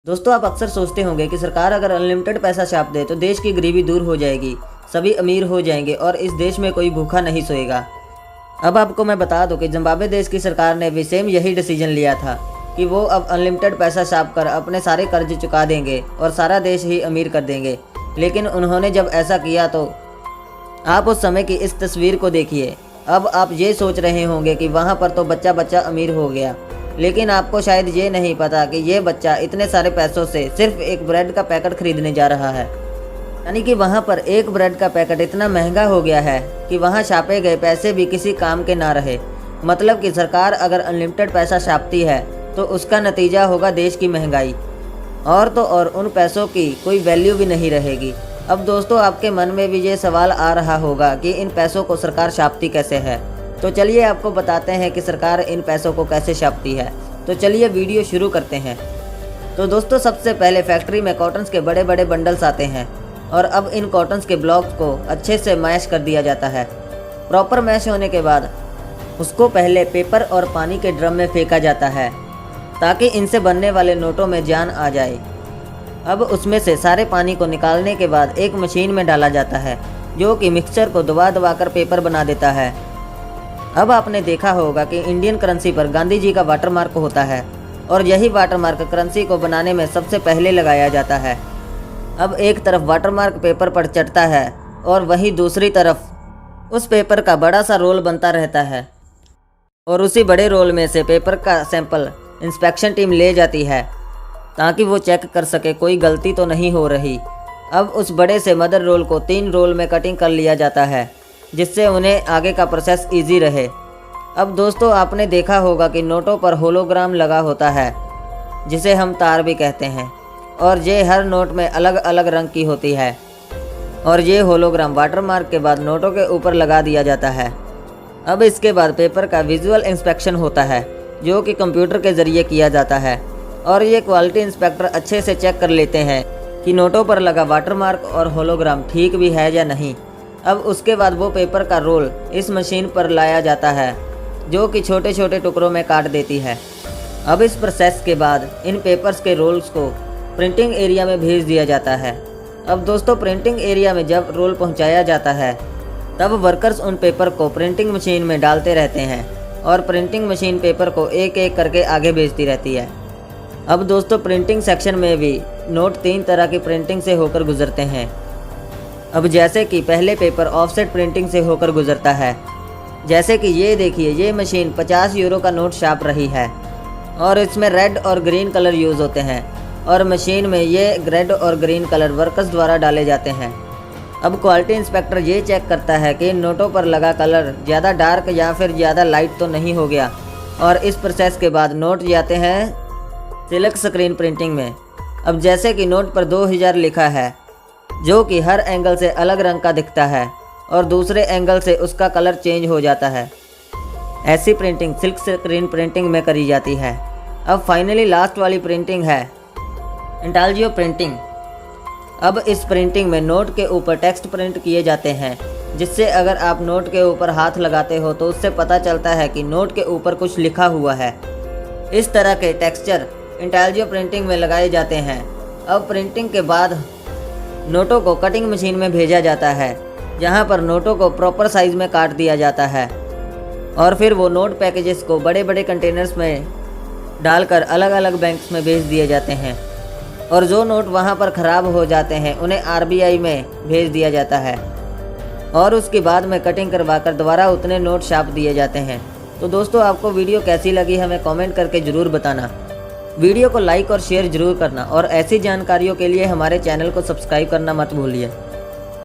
दोस्तों, आप अक्सर सोचते होंगे कि सरकार अगर अनलिमिटेड पैसा छाप दे तो देश की गरीबी दूर हो जाएगी, सभी अमीर हो जाएंगे और इस देश में कोई भूखा नहीं सोएगा। अब आपको मैं बता दूं कि जिम्बाब्वे देश की सरकार ने भी सेम यही डिसीजन लिया था कि वो अब अनलिमिटेड पैसा छाप कर अपने सारे कर्ज चुका देंगे और सारा देश ही अमीर कर देंगे। लेकिन उन्होंने जब ऐसा किया तो आप उस समय की इस तस्वीर को देखिए। अब आप ये सोच रहे होंगे कि वहाँ पर तो बच्चा बच्चा अमीर हो गया, लेकिन आपको शायद ये नहीं पता कि ये बच्चा इतने सारे पैसों से सिर्फ एक ब्रेड का पैकेट खरीदने जा रहा है। यानी कि वहाँ पर एक ब्रेड का पैकेट इतना महंगा हो गया है कि वहाँ छापे गए पैसे भी किसी काम के ना रहे। मतलब कि सरकार अगर अनलिमिटेड पैसा छापती है तो उसका नतीजा होगा देश की महंगाई, और तो और उन पैसों की कोई वैल्यू भी नहीं रहेगी। अब दोस्तों, आपके मन में भी ये सवाल आ रहा होगा कि इन पैसों को सरकार छापती कैसे है। तो चलिए आपको बताते हैं कि सरकार इन पैसों को कैसे छापती है। तो चलिए वीडियो शुरू करते हैं। तो दोस्तों, सबसे पहले फैक्ट्री में कॉटन्स के बड़े बड़े बंडल्स आते हैं और अब इन कॉटन्स के ब्लॉक्स को अच्छे से मैश कर दिया जाता है। प्रॉपर मैश होने के बाद उसको पहले पेपर और पानी के ड्रम में फेंका जाता है ताकि इनसे बनने वाले नोटों में जान आ जाए। अब उसमें से सारे पानी को निकालने के बाद एक मशीन में डाला जाता है जो कि मिक्सचर को दबा दबा कर पेपर बना देता है। अब आपने देखा होगा कि इंडियन करेंसी पर गांधी जी का वाटरमार्क होता है और यही वाटरमार्क करेंसी को बनाने में सबसे पहले लगाया जाता है। अब एक तरफ वाटरमार्क पेपर पर चढ़ता है और वहीं दूसरी तरफ उस पेपर का बड़ा सा रोल बनता रहता है और उसी बड़े रोल में से पेपर का सैंपल इंस्पेक्शन टीम ले जाती है ताकि वो चेक कर सके कोई गलती तो नहीं हो रही। अब उस बड़े से मदर रोल को 3 रोल में कटिंग कर लिया जाता है जिससे उन्हें आगे का प्रोसेस इजी रहे। अब दोस्तों, आपने देखा होगा कि नोटों पर होलोग्राम लगा होता है जिसे हम तार भी कहते हैं, और ये हर नोट में अलग अलग रंग की होती है और ये होलोग्राम वाटरमार्क के बाद नोटों के ऊपर लगा दिया जाता है। अब इसके बाद पेपर का विजुअल इंस्पेक्शन होता है जो कि कंप्यूटर के ज़रिए किया जाता है और ये क्वालिटी इंस्पेक्टर अच्छे से चेक कर लेते हैं कि नोटों पर लगा वाटरमार्क और होलोग्राम ठीक भी है या नहीं। अब उसके बाद वो पेपर का रोल इस मशीन पर लाया जाता है जो कि छोटे छोटे टुकड़ों में काट देती है। अब इस प्रोसेस के बाद इन पेपर्स के रोल्स को प्रिंटिंग एरिया में भेज दिया जाता है। अब दोस्तों, प्रिंटिंग एरिया में जब रोल पहुंचाया जाता है तब वर्कर्स उन पेपर को प्रिंटिंग मशीन में डालते रहते हैं और प्रिंटिंग मशीन पेपर को एक एक करके आगे भेजती रहती है। अब दोस्तों, प्रिंटिंग सेक्शन में भी नोट 3 तरह की प्रिंटिंग से होकर गुजरते हैं। अब जैसे कि पहले पेपर ऑफसेट प्रिंटिंग से होकर गुजरता है। जैसे कि ये देखिए, ये मशीन 50 यूरो का नोट छाप रही है और इसमें रेड और ग्रीन कलर यूज़ होते हैं और मशीन में ये रेड और ग्रीन कलर वर्कर्स द्वारा डाले जाते हैं। अब क्वालिटी इंस्पेक्टर ये चेक करता है कि इन नोटों पर लगा कलर ज़्यादा डार्क या फिर ज़्यादा लाइट तो नहीं हो गया, और इस प्रोसेस के बाद नोट जाते हैं सिल्क स्क्रीन प्रिंटिंग में। अब जैसे कि नोट पर 2000 लिखा है जो कि हर एंगल से अलग रंग का दिखता है और दूसरे एंगल से उसका कलर चेंज हो जाता है। ऐसी प्रिंटिंग सिल्क स्क्रीन प्रिंटिंग में करी जाती है। अब फाइनली लास्ट वाली प्रिंटिंग है इंटाल्जियो प्रिंटिंग। अब इस प्रिंटिंग में नोट के ऊपर टेक्स्ट प्रिंट किए जाते हैं जिससे अगर आप नोट के ऊपर हाथ लगाते हो तो उससे पता चलता है कि नोट के ऊपर कुछ लिखा हुआ है। इस तरह के टेक्सचर इंटाल्जियो प्रिंटिंग में लगाए जाते हैं। अब प्रिंटिंग के बाद नोटों को कटिंग मशीन में भेजा जाता है जहां पर नोटों को प्रॉपर साइज़ में काट दिया जाता है और फिर वो नोट पैकेजेस को बड़े बड़े कंटेनर्स में डालकर अलग अलग बैंक्स में भेज दिए जाते हैं और जो नोट वहां पर ख़राब हो जाते हैं उन्हें आरबीआई में भेज दिया जाता है और उसके बाद में कटिंग करवा कर दोबारा उतने नोट छाप दिए जाते हैं। तो दोस्तों, आपको वीडियो कैसी लगी हमें कमेंट करके ज़रूर बताना। वीडियो को लाइक और शेयर ज़रूर करना और ऐसी जानकारियों के लिए हमारे चैनल को सब्सक्राइब करना मत भूलिए।